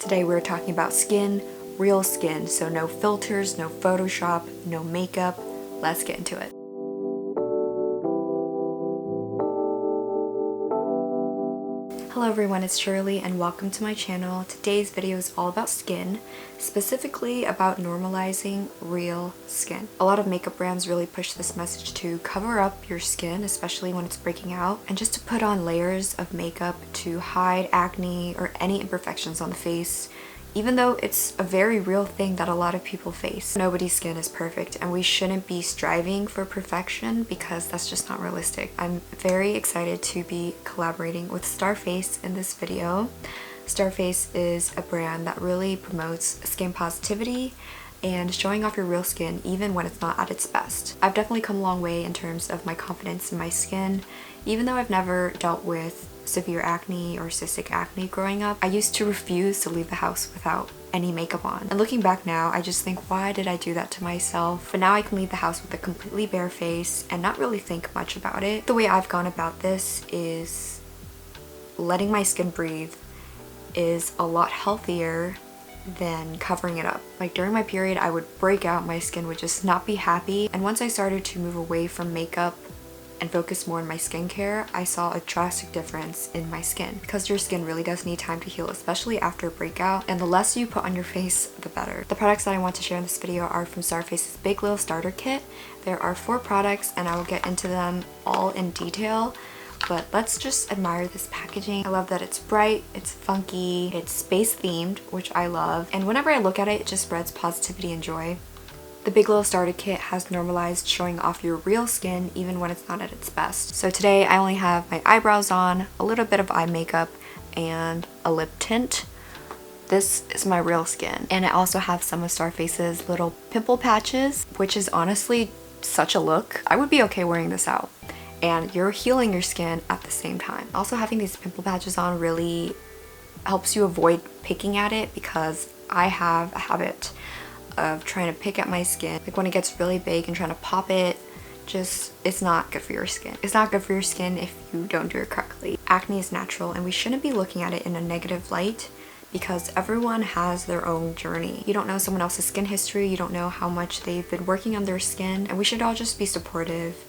Today we're talking about skin, real skin, so no filters, no Photoshop, no makeup. Let's get into it. Hello everyone, it's Shirley and welcome to my channel. Today's video is all about skin, specifically about normalizing real skin. A lot of makeup brands really push this message to cover up your skin, especially when it's breaking out, and just to put on layers of makeup to hide acne or any imperfections on the face, even though it's a very real thing that a lot of people face. Nobody's skin is perfect and we shouldn't be striving for perfection because that's just not realistic. I'm very excited to be collaborating with Starface in this video. Starface is a brand that really promotes skin positivity and showing off your real skin even when it's not at its best. I've definitely come a long way in terms of my confidence in my skin. Even though I've never dealt with severe acne or cystic acne growing up, I used to refuse to leave the house without any makeup on. And looking back now, I just think, why did I do that to myself? But now I can leave the house with a completely bare face and not really think much about it. The way I've gone about this is letting my skin breathe is a lot healthier than covering it up. Like during my period, I would break out, my skin would just not be happy. And once I started to move away from makeup and focus more on my skincare, I saw a drastic difference in my skin. Because your skin really does need time to heal, especially after a breakout, and the less you put on your face, the better. The products that I want to share in this video are from Starface's Big Little Starter Kit. There are 4 products and I will get into them all in detail, but let's just admire this packaging. I love that it's bright, it's funky, it's space themed, which I love, and whenever I look at it, it just spreads positivity and joy. The Big Little Starter Kit has normalized showing off your real skin even when it's not at its best. So today I only have my eyebrows on, a little bit of eye makeup, and a lip tint. This is my real skin. And I also have some of Starface's little pimple patches, which is honestly such a look. I would be okay wearing this out. And you're healing your skin at the same time. Also, having these pimple patches on really helps you avoid picking at it, because I have a habit of trying to pick at my skin. Like when it gets really big and trying to pop it, it's not good for your skin. It's not good for your skin if you don't do it correctly. Acne is natural and we shouldn't be looking at it in a negative light, because everyone has their own journey. You don't know someone else's skin history, you don't know how much they've been working on their skin, and we should all just be supportive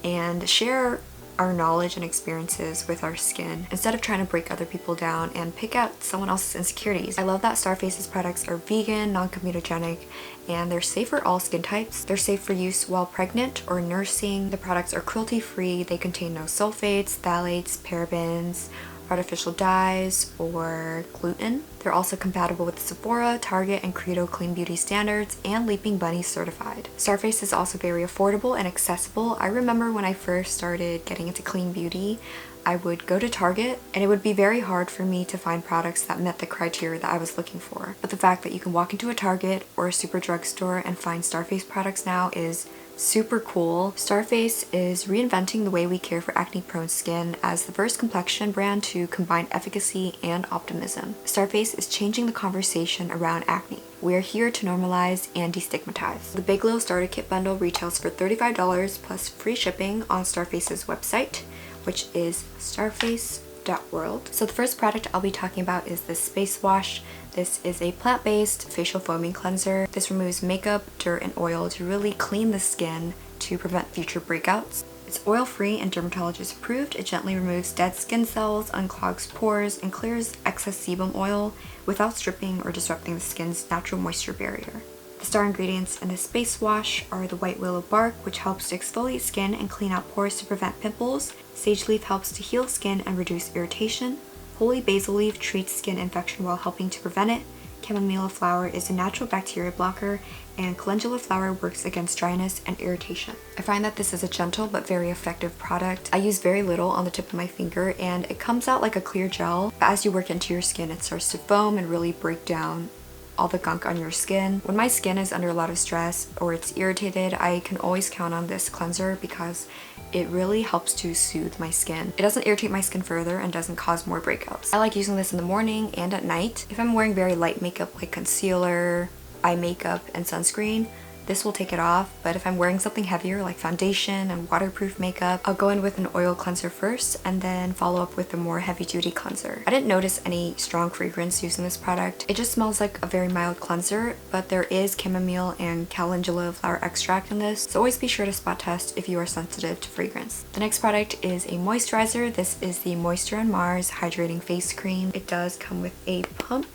and share our knowledge and experiences with our skin instead of trying to break other people down and pick out someone else's insecurities. I love that Starface's products are vegan, non-comedogenic, and they're safe for all skin types. They're safe for use while pregnant or nursing. The products are cruelty-free. They contain no sulfates, phthalates, parabens, artificial dyes, or gluten. They're also compatible with Sephora, Target, and Credo Clean Beauty standards, and Leaping Bunny certified. Starface is also very affordable and accessible. I remember when I first started getting into clean beauty, I would go to Target and it would be very hard for me to find products that met the criteria that I was looking for. But the fact that you can walk into a Target or a super drugstore and find Starface products now is super cool. Starface is reinventing the way we care for acne-prone skin as the first complexion brand to combine efficacy and optimism. Starface is changing the conversation around acne. We are here to normalize and destigmatize. The Big Little Starter Kit bundle retails for $35 plus free shipping on Starface's website, which is starface.world. So the first product I'll be talking about is this Space Wash. This is a plant-based facial foaming cleanser. This removes makeup, dirt, and oil to really clean the skin to prevent future breakouts. It's oil-free and dermatologist approved. It gently removes dead skin cells, unclogs pores, and clears excess sebum oil without stripping or disrupting the skin's natural moisture barrier. The star ingredients in this face wash are the white willow bark, which helps to exfoliate skin and clean out pores to prevent pimples. Sage leaf helps to heal skin and reduce irritation. Holy basil leaf treats skin infection while helping to prevent it. Chamomile flower is a natural bacteria blocker, and calendula flower works against dryness and irritation. I find that this is a gentle but very effective product. I use very little on the tip of my finger and it comes out like a clear gel, but as you work into your skin, it starts to foam and really break down all the gunk on your skin. When my skin is under a lot of stress or it's irritated, I can always count on this cleanser because it really helps to soothe my skin. It doesn't irritate my skin further and doesn't cause more breakouts. I like using this in the morning and at night. If I'm wearing very light makeup like concealer, eye makeup, and sunscreen, this will take it off, but if I'm wearing something heavier like foundation and waterproof makeup, I'll go in with an oil cleanser first and then follow up with a more heavy-duty cleanser. I didn't notice any strong fragrance using this product. It just smells like a very mild cleanser, but there is chamomile and calendula flower extract in this, so always be sure to spot test if you are sensitive to fragrance. The next product is a moisturizer. This is the Moisture on Mars Hydrating Face Cream. It does come with a pump,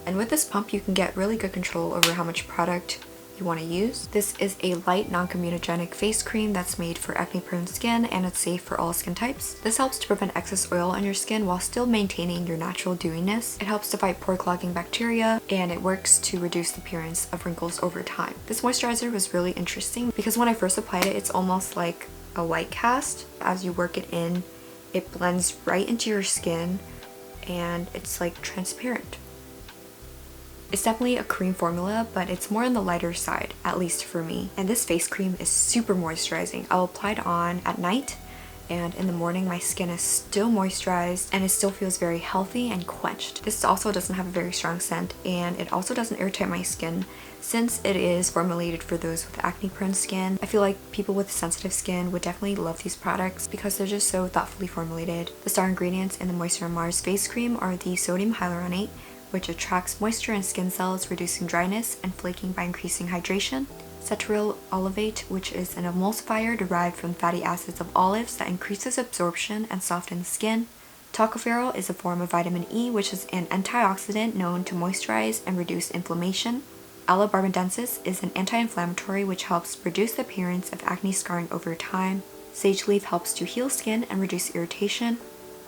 and with this pump you can get really good control over how much product you want to use. This is a light non-comedogenic face cream that's made for acne-prone skin, and it's safe for all skin types. This helps to prevent excess oil on your skin while still maintaining your natural dewiness. It helps to fight pore clogging bacteria, and it works to reduce the appearance of wrinkles over time. This moisturizer was really interesting because when I first applied it, it's almost like a white cast. As you work it in, it blends right into your skin and it's like transparent. It's definitely a cream formula, but it's more on the lighter side, at least for me. And this face cream is super moisturizing. I'll apply it on at night, and in the morning my skin is still moisturized and it still feels very healthy and quenched. This also doesn't have a very strong scent, and it also doesn't irritate my skin since it is formulated for those with acne prone skin. I feel like people with sensitive skin would definitely love these products because they're just so thoughtfully formulated. The star ingredients in the Moisture on Mars face cream are the sodium hyaluronate, which attracts moisture in skin cells, reducing dryness and flaking by increasing hydration. Cetyl olivate, which is an emulsifier derived from fatty acids of olives that increases absorption and softens skin. Tocopherol is a form of vitamin E, which is an antioxidant known to moisturize and reduce inflammation. Aloe barbadensis is an anti-inflammatory which helps reduce the appearance of acne scarring over time. Sage leaf helps to heal skin and reduce irritation.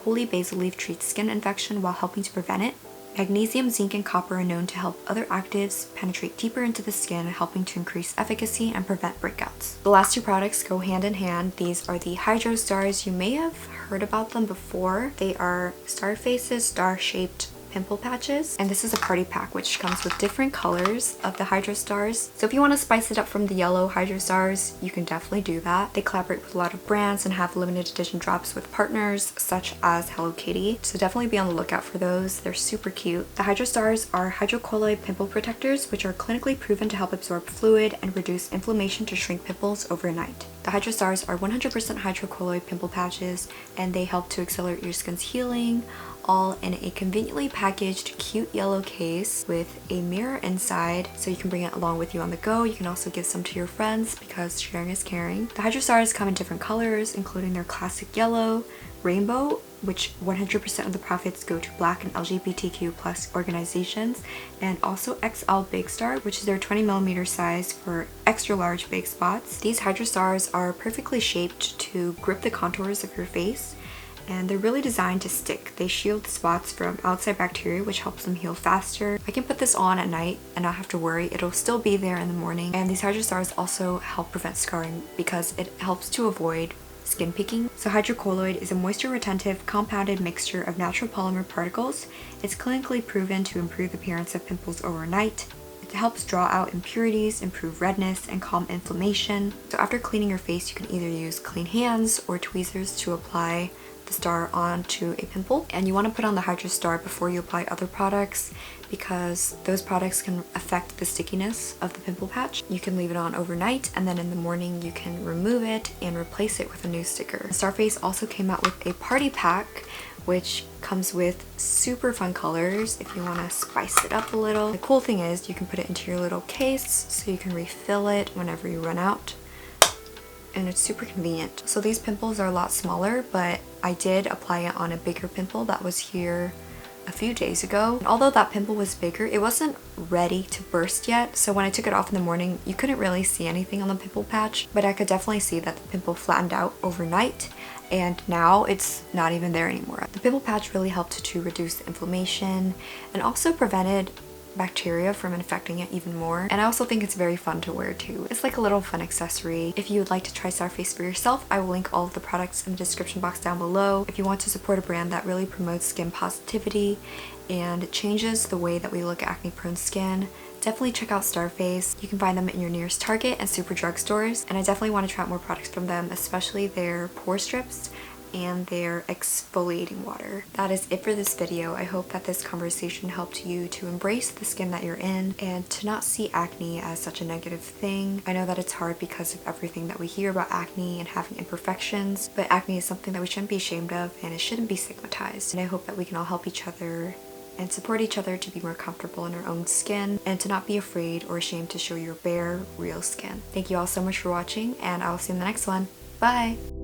Holy basil leaf treats skin infection while helping to prevent it. Magnesium, zinc, and copper are known to help other actives penetrate deeper into the skin, helping to increase efficacy and prevent breakouts. The last two products go hand in hand. These are the Hydrostars. You may have heard about them before. They are Starface's star-shaped pimple patches, and this is a party pack which comes with different colors of the Hydrostars. So if you want to spice it up from the yellow Hydrostars, you can definitely do that. They collaborate with a lot of brands and have limited edition drops with partners such as Hello Kitty, so definitely be on the lookout for those. They're super cute. The Hydrostars are hydrocolloid pimple protectors which are clinically proven to help absorb fluid and reduce inflammation to shrink pimples overnight. The Hydrostars are 100% hydrocolloid pimple patches, and they help to accelerate your skin's healing, all in a conveniently packaged cute yellow case with a mirror inside, so you can bring it along with you on the go. You can also give some to your friends because sharing is caring. The Hydrostars come in different colors, including their classic yellow, rainbow, which 100% of the profits go to Black and LGBTQ+ organizations, and also XL Big Star, which is their 20mm size for extra large big spots. These Hydrostars are perfectly shaped to grip the contours of your face, and they're really designed to stick. They shield the spots from outside bacteria, which helps them heal faster. I can put this on at night and not have to worry. It'll still be there in the morning. And these Hydrostars also help prevent scarring because it helps to avoid skin picking. So hydrocolloid is a moisture retentive compounded mixture of natural polymer particles. It's clinically proven to improve the appearance of pimples overnight. It helps draw out impurities, improve redness, and calm inflammation. So after cleaning your face, you can either use clean hands or tweezers to apply the star onto a pimple, and you want to put on the Hydrostar before you apply other products because those products can affect the stickiness of the pimple patch. You can leave it on overnight, and then in the morning you can remove it and replace it with a new sticker. Starface also came out with a party pack which comes with super fun colors if you want to spice it up a little. The cool thing is you can put it into your little case so you can refill it whenever you run out, and it's super convenient. So these pimples are a lot smaller, but I did apply it on a bigger pimple that was here a few days ago. And although that pimple was bigger, it wasn't ready to burst yet, so when I took it off in the morning you couldn't really see anything on the pimple patch, but I could definitely see that the pimple flattened out overnight, and now it's not even there anymore. The pimple patch really helped to reduce the inflammation and also prevented bacteria from infecting it even more, and I also think it's very fun to wear too. It's like a little fun accessory. If you would like to try Starface for yourself, I will link all of the products in the description box down below. If you want to support a brand that really promotes skin positivity and changes the way that we look at acne prone skin, definitely check out Starface. You can find them in your nearest Target and Super drugstores, and I definitely want to try out more products from them, especially their pore strips and their exfoliating water. That is it for this video. I hope that this conversation helped you to embrace the skin that you're in and to not see acne as such a negative thing. I know that it's hard because of everything that we hear about acne and having imperfections, but acne is something that we shouldn't be ashamed of and it shouldn't be stigmatized. And I hope that we can all help each other and support each other to be more comfortable in our own skin and to not be afraid or ashamed to show your bare, real skin. Thank you all so much for watching, and I'll see you in the next one. Bye!